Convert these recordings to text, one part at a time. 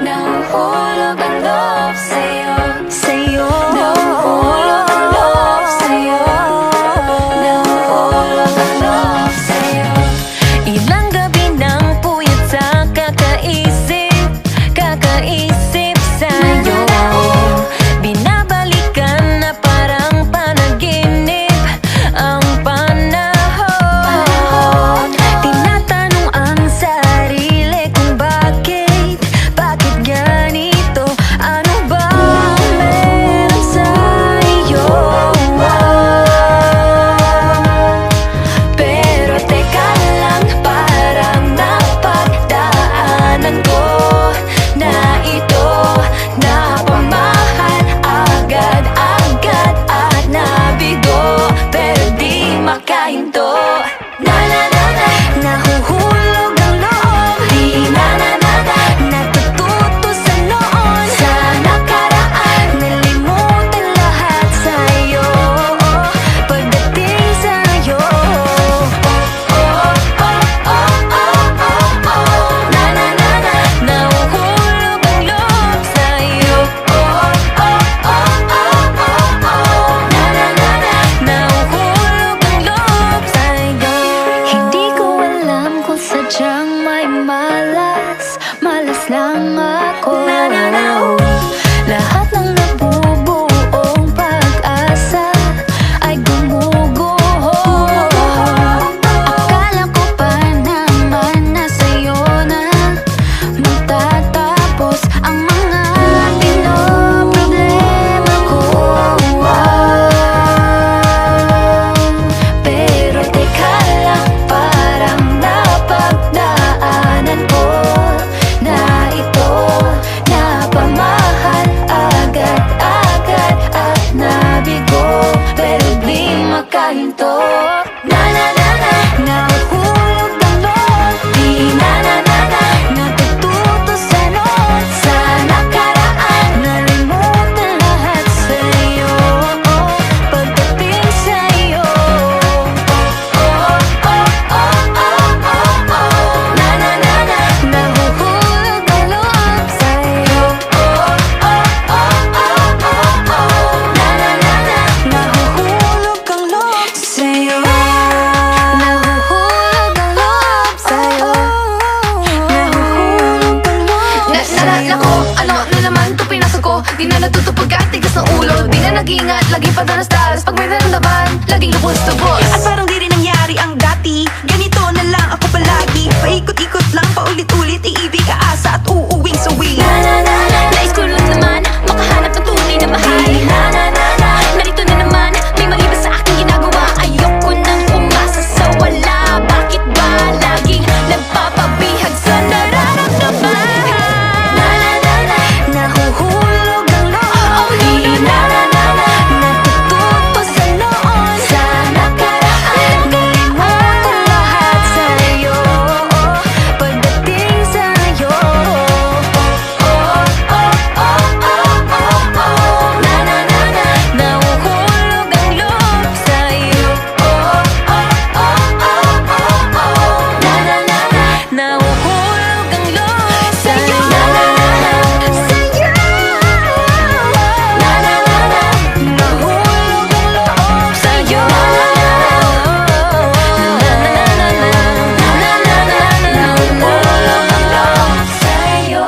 Nahuhulog ang loob sa'yo, sa'yo. Nahuhulog ang loob sa'yo, nahuhulog ang loob sa'yo. Ilang gabi nang puyat sa kakaisip, kakaisip sa'yo. Binabalikan na parang panaginip ang panahon. Tinatanong ang sarili kung bakit ganito? Ano ba ang meron sa'yo? Pero teka lang, parang napagdaanan ko na ito. Napamahal agad-agad at nabigo, pero di makahinto. Na-na-na-na, nahuhulog ang loob. Di na-na-na-na, natututo sa noon, sa nakaraan. Nalimutan lahat sa'yo, pagdating sa'yo. Na-na-na-na, nahuhulog ang loob sa'yo. Na-na-na-na, nahuhulog ang loob sa'yo. Hindi ko alam kung sadyang may malas, malas lang ako. Lahat ng nabubuong pag-asa ay gumuguho. Akala ko pa naman na sa'yo na magtatapos ang mga pinoproblema ko. Pero teka lang, parang napagdaanan ko na ito. Napamahal agad-agad at nabigo, pero di makahinto. Na-na-na-na, nahuhulog ang loob. Di na-na-na-na, natututo sa noon, sa nakaraan. Nalimutan lahat sa'yo, pagdating sa'yo. Na-na-na-na, nahuhulog ang loob sa'yo. Na-na-na-na, nahuhulog ang loob sa'yo. Nahuhulog ang loob sa'yo. Nahuhulog ang loob Naalala ko, ano na naman ito pinasok ko. Di na natuto pagkatigas ng ulo. Di na nag-ingat, lagi pa danas-danas. Pag may naramdaman, laging lubos-tubos. At parang di rin nangyari ang dati. Ganito na lang ako palagi. Paikot-ikot lang, paulit-ulit. Iibig, aasa at uuwing sawi. Nais ko lang naman makahanap ng tunay na mahal. Narito na naman, may mali ba sa aking ginagawa? Ayoko nang umasa sa wala. Bakit ba laging nagpapabihag sa nararamdaman? Nahuhulog ang loob. Natututo sa noon, sa nakaraan. Nalimutan lahat sa'yo, pagdating sa'yo. Na-na-na-na, nahuhulog ang loob sa'yo. Na-na-na-na, nahuhulog ang loob sa'yo. Sa'yo. Na-na-na-na, nahuhulog ang loob sa'yo. Nahuhulog ang loob sa'yo.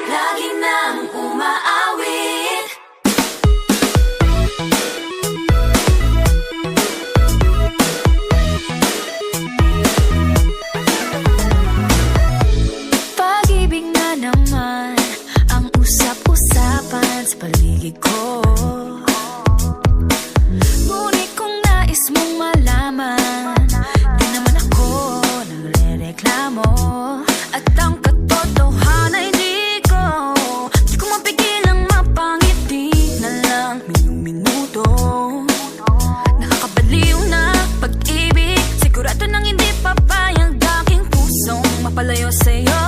Lagi nang umaawit. Pag-ibig na naman ang usap-usapan sa paligid ko. Ngunit kung nais mong malaman, di naman ako nagre-reklamo. At ang katotohanan ay di ko mapigilang mapangiti na lang minuto. Nakakabaliw na pag-ibig, sigurado nang hindi papayag aking pusong mapalayo sa'yo.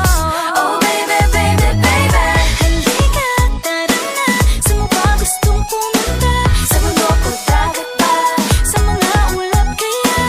Oh baby, baby, baby, halika, tara na. Saan mo ba gustong pumunta? Sa mundo ko, dagat ba? Sa mga ulap kaya?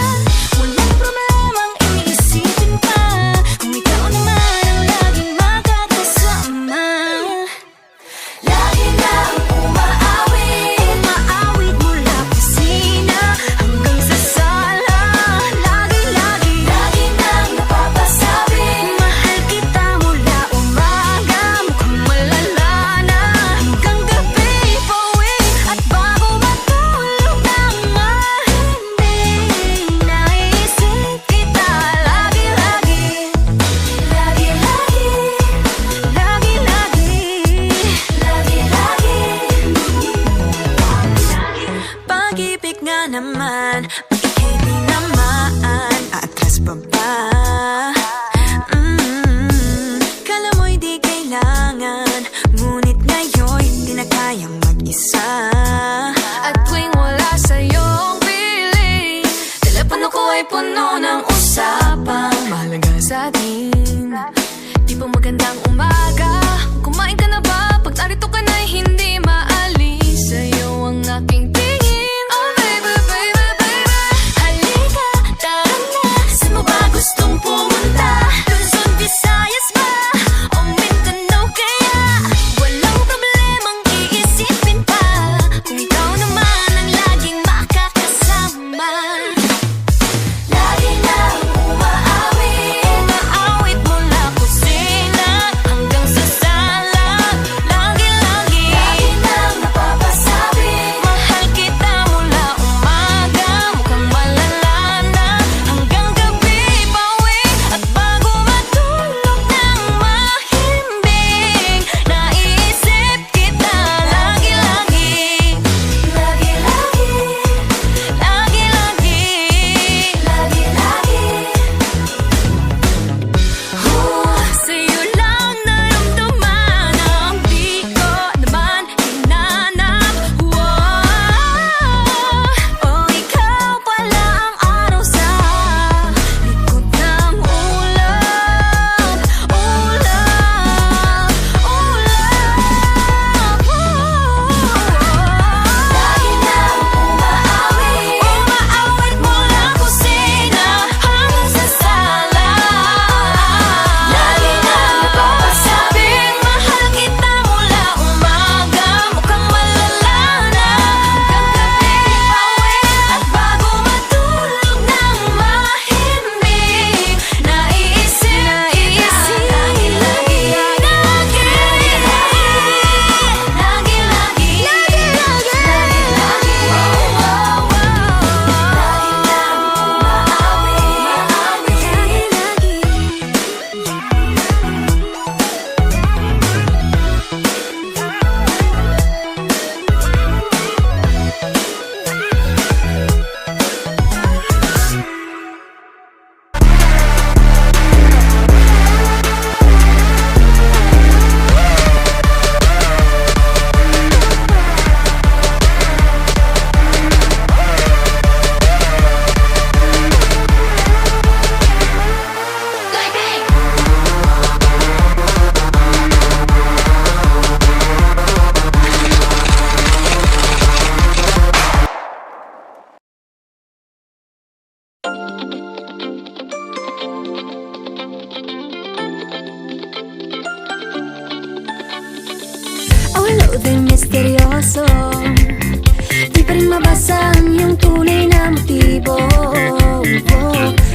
ay puno ng usapang mahalaga sa atin. Di ba magandang umaga? Kumain ka na ba? Pag narito ka na'y hindi maalis sa'yo ang aking tingin. Oh baby, baby, baby, halika, tara na. Saan mo ba gustong pumunta? Luzon, Visayas ba? O Mindanao kaya? Walang problemang iisipin pa kung ikaw naman ang laging makakasama. Lagi nang umaawit, umaawit mula kusina hanggang sa sala. Lagi-lagi, lagi nang napapasabi, mahal kita mula umaga, mukhang malala na hanggang gabi. Pauwi at bago matulog ng mahimbing, naiisip kita lagi-lagi. Lagi-lagi, lagi-lagi, lagi-lagi. Sa'yo lang naramdaman ang di ko naman hinanap. Oh, ikaw pala ang araw sa likod ng ulap. Ulap, ulap. Lagi nang umaawit, umaawit mula kusina hanggang sa sala. Lagi nang napapasabing mahal kita mula umaga, mukhang malala na hanggang gabi. Pauwi at bago matulog ng mahimbing, naiisip kita lagi-lagi. Lagi-lagi, Ulo din misteryoso, di pa rin mabasa ang iyong tunay na motibo.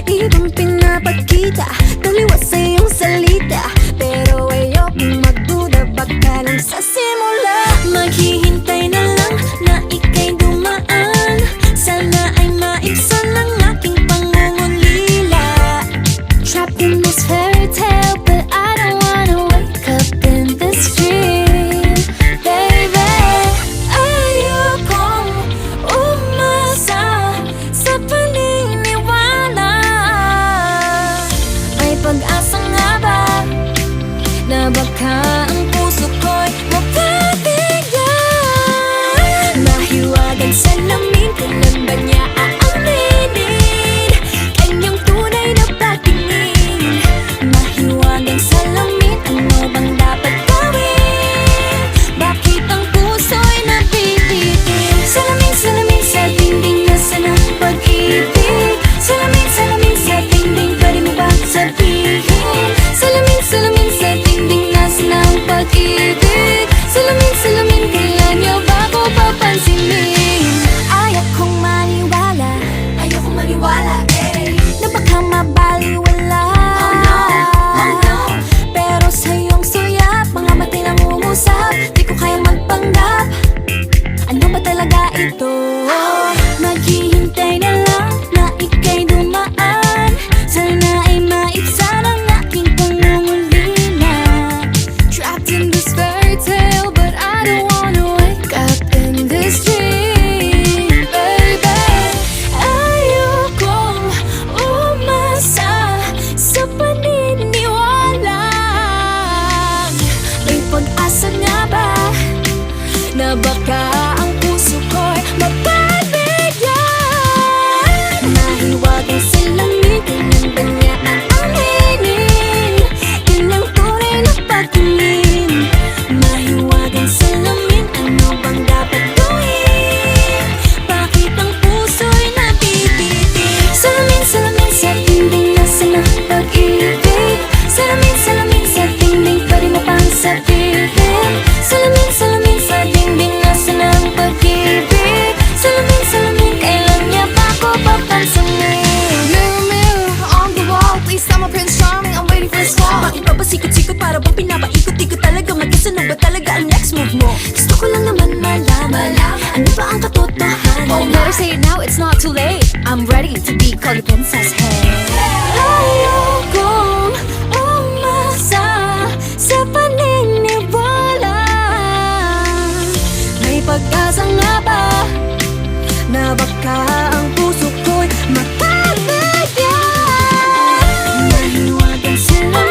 Ibang pinapakita, taliwas sa iyong salita, pero ayokong magduda, baka lang sa simula. Maghihintay na lang na ika'y dumaan, sana ay maibsan ang aking pangungulila. Trapped in this fairy tale, but I don't wanna wake up in this dream. Baby, ayokong umasa sa paniniwala. May pag-asa nga ba na baka ang puso ko'y mapabigyan? Mahiwagang salamin, kailan ba niya aaminin kanyang tunay na patingin? Mahiwagang salamin, ano bang dapat gawin? Bakit ang puso'y nabibitin? Salamin, salamin sa dingding, nasa na pag-ibig? Salamin, salamin sa dingding, pwede mo ba sabihin? Salamin, salamin sa dingding, nasa na parts of me. Mirror, mirror on the wall, please tell my Prince Charming I'm waiting for his call. Bakit ba pasikot-sikot para bang pinapaikot-ikot talaga mag-isa ano ba talaga ang next move mo? Gusto ko lang naman malaman ano ba ang katotohanan? Oh, better say it now, it's not too late. I'm ready to be called a princess, hey. Ayokong umasa sa paniniwala. May pag-asa nga ba na baka ang puso ko'y makabaya? Mahiwagan sila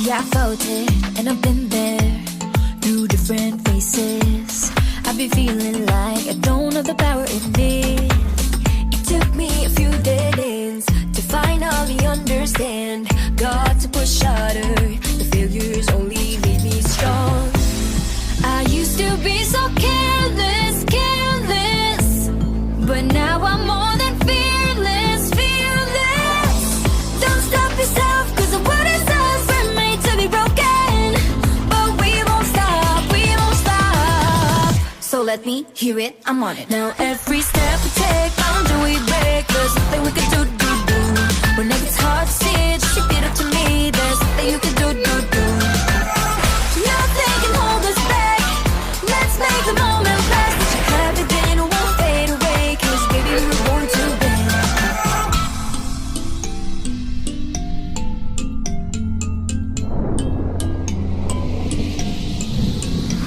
Yeah, I felt it, and I've been there through different faces. I've been feeling like I don't have the power in it. It took me a few dead ends to finally understand. Got to push harder, the failures only made me strong. I used to be so careless, careless, but now I'm more than fearless, fearless. Don't stop yourself, 'cause the world is ours, we're made to be broken, but we won't stop, we won't stop. So let me hear it, I'm on it. Now every step we take, boundary we break, there's nothing we can do. When it gets hard to see, just repeat it to me, there's nothing you can do. Nothing can hold us back, let's make the moment last. What you have within won't fade away, 'cause baby we were born to win.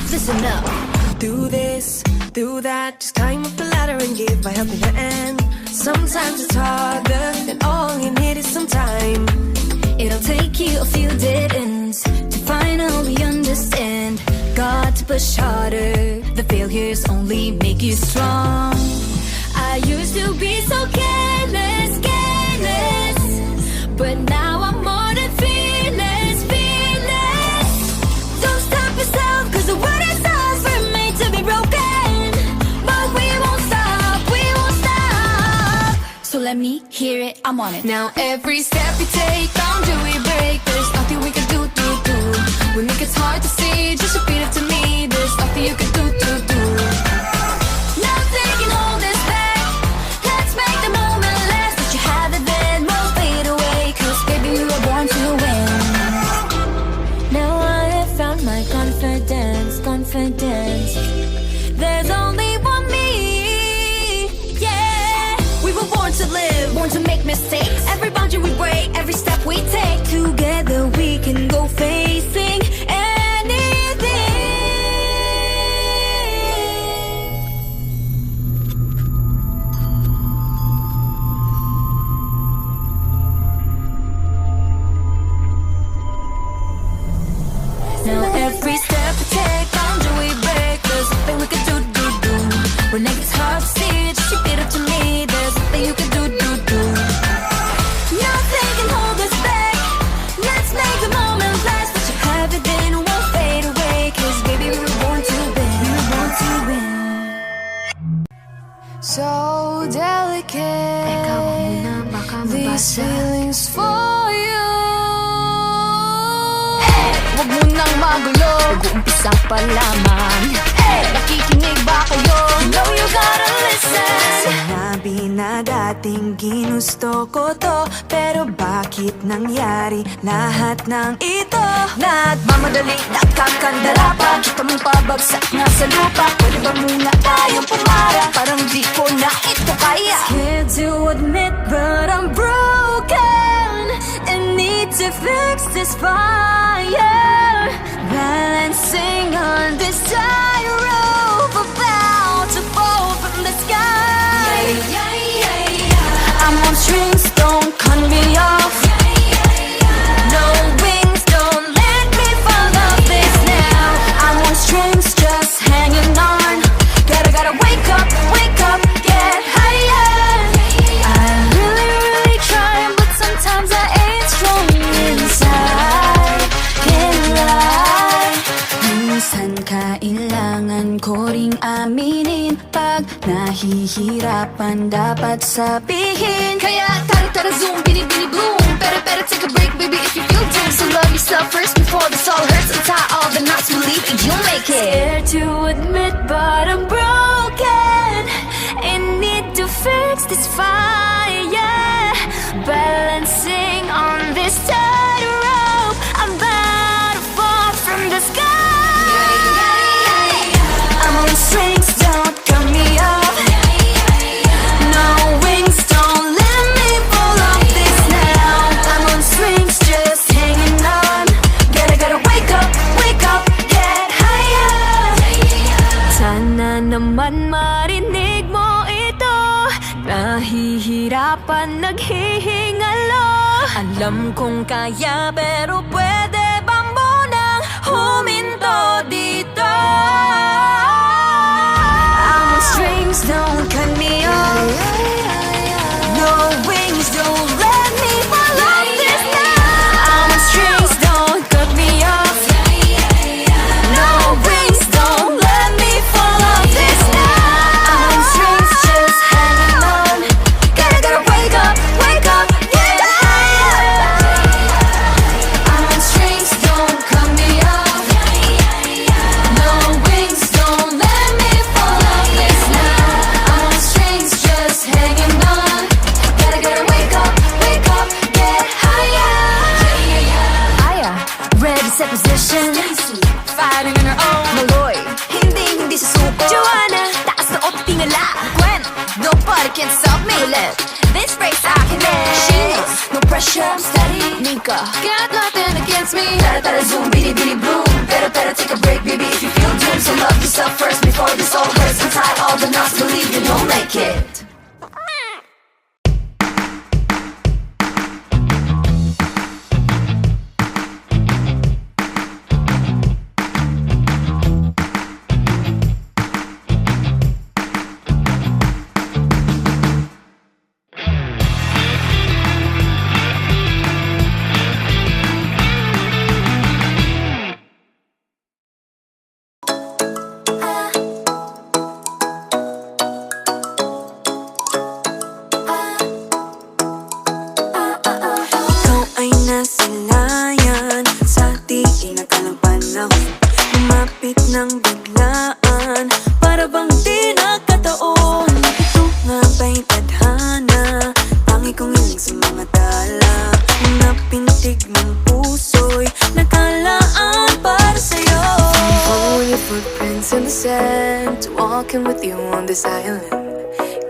Listen up. do this, do that, just climb up the ladder and give a helping hand. Sometimes it's harder, and all you need is some time. It'll take you a few dead ends to finally understand. Got to push harder, the failures only make you strong. I used to be so careless, careless, but now I'm more than fearless, fearless. Don't stop yourself, 'cause the world is ours, we're made to be broken, but we won't stop, we won't stop. So let me hear it, I'm on it. Now every step we take, boundary we break, there's nothing we can do. When it gets hard to see, just repeat it to me, there's nothing you can do. Nothing can hold us back, let's make the moment last. What you have it then won't fade away, 'cause baby we were born to win. Now I have found my confidence, confidence. There's only one me, yeah. We were born to live, Born to make mistakes, every boundary we break, every step we take. Together we can go facing anything. now every step we take, boundary we break, there's nothing we can do. When it gets hard to see, just repeat it to me, there's nothing you can do. Nothing can hold us back, let's make the moment last. What you have it then won't fade away, 'cause baby we were born to win, we were born to win. So delicate, these feelings for you. Huwag mo nang magulo, nag-uumpisa pa lamang. Nakikinig ba kayo? You know you gotta listen. Sinabi na na dating ginusto ko to. Pero bakit nangyari lahat ng ito? Nagmamadali, nakakandara pa. Kita mong pabagsak nga sa lupa. Pwede ba muna tayong pumara? Parang di ko na ito kaya. Scared to admit but I'm broken and need to fix this fire. Balancing on this tightrope, about to fall from the sky. I'm on strings, don't cut me off. No wings, don't let me fall off this now. I'm on strings, just hanging on. Gotta wake up, get higher. I'm really trying, but sometimes I ain't strong inside. Can't lie. Minsan kailangan ko ring aminin. Pag nahihirapan dapat sabihin. Kaya tara zoom, bini bloom. Better take a break, baby, if you feel doom. So love yourself first before this all hurts. And tie all the knots, believe it, you'll make it. Scared to admit but I'm broken and need to fix this fire. Balancing on this tightrope, I'm about to fall from the sky. I'm on strings, don't cut me off. No wings, don't let me fall off this now. I'm on strings, just hanging on. Gotta wake up, get higher. Sana naman marinig mo ito. Nahihirapan, naghihingalo. Alam kong kaya pero pwede bang munang huminto dito? I'm on strings, don't cut me off. No wings, don't let me fall off this now. I'm on strings, don't cut me off. No wings, don't let me fall off this now. I'm on strings, just hanging on. Gotta wake up, get higher. I'm on strings, don't cut me off. No wings, don't let me fall off this now. I'm on strings, just hanging on. Gotta wake up, get higher. Aya, ready, set position. Fighting on her own. Maloy, hindi susuko. Joanna, taas na o tingala. Gwen, nobody can stop me. Let this race I can live. She knows, no pressure, I'm steady. Nika, Got nothing against me. tara zoom, bini bloom. Better take a break, baby, if you feel doomed. So love yourself first before this all hurts. And tie all the knots, believe you don't make it. Ikaw ay nasilayan sa di inakalang panahon. Lumapit ng biglaan, para bang di nakataon. Ito nga ba'y tadhana, tangi kong hiling sa mga tala. Mga pintig ng puso'y nakalaan para sa'yo. Following your footprints in the sand, walking with you on this island,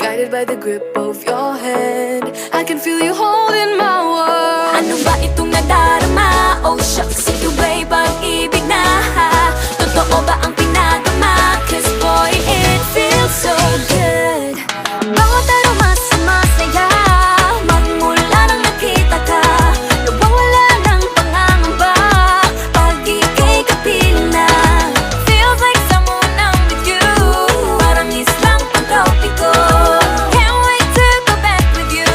guided by the grip of your hand. I can feel you holding my world. Ano ba itong nadarama? Oh shucks, ito ba'y pag-ibig na? Totoo ba ang pinagama? 'Cause boy, it feels so good. Bawat aroma sumasaya, magmula nang nakita ka. Nawawala ng pangangamba, pag ika'y kapiling na. Feels like someone I'm with you, parang islang pagtropiko. Can't wait to go back with you.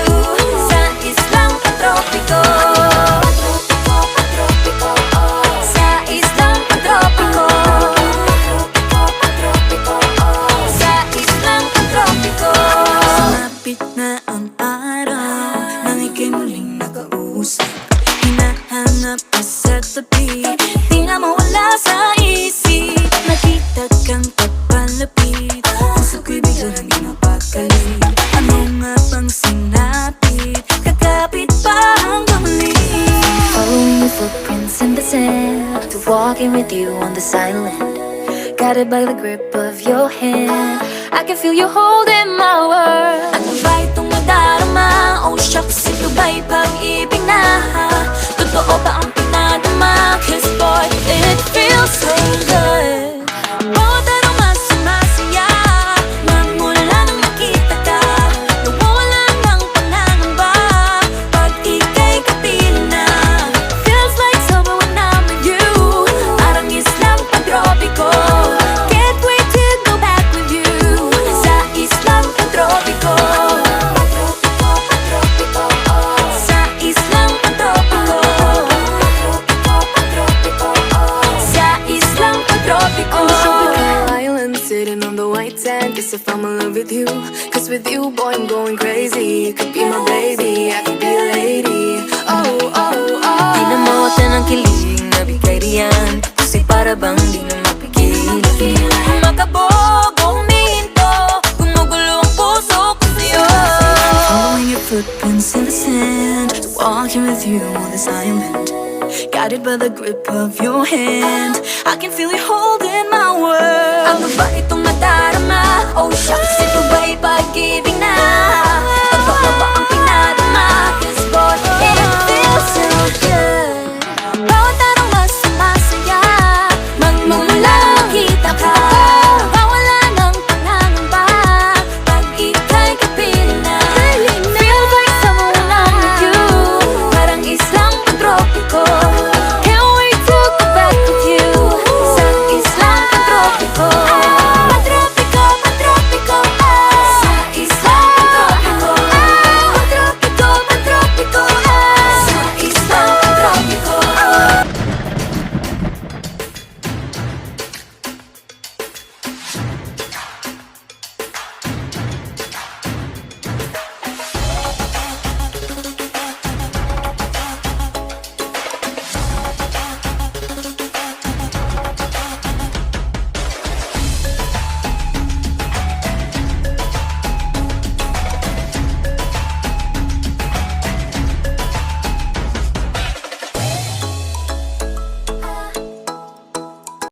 walking with you on this island, guided by the grip of your hand. I can feel you holding my world. Ano ba itong nadarama? Oh shucks, ito ba'y pag-ibig na? Totoo ba ang pinadama? Cause boy, it feels so good. Bawat araw mas sumasaya nang mula nang makita ka. Nawawala ng pangangamba pag ika'y kapiling na. Feels like summer when I'm with you. Parang islang pagtropiko. Can't wait to go back with you sa islang pagtropiko. Sa islang pagtropiko. Sa islang pagtropiko. Island sitting on the white sand. Guess if I'm in love with you, cause with you, boy, I'm going crazy. You could be my baby, I could be a lady. Oh, oh, oh. Di na mawala ng kilig na bigay riyan. Kasi para bang di na mapigil. Makabog o huminto, gumugulo ang puso ko sa'yo. Following your footprints in the sand, walking with you on this island, guided by the grip of your hand. I can feel you holding my world. Ano ba itong nadarama? Oh shucks, ito ba'y pag-ibig na? Totoo ba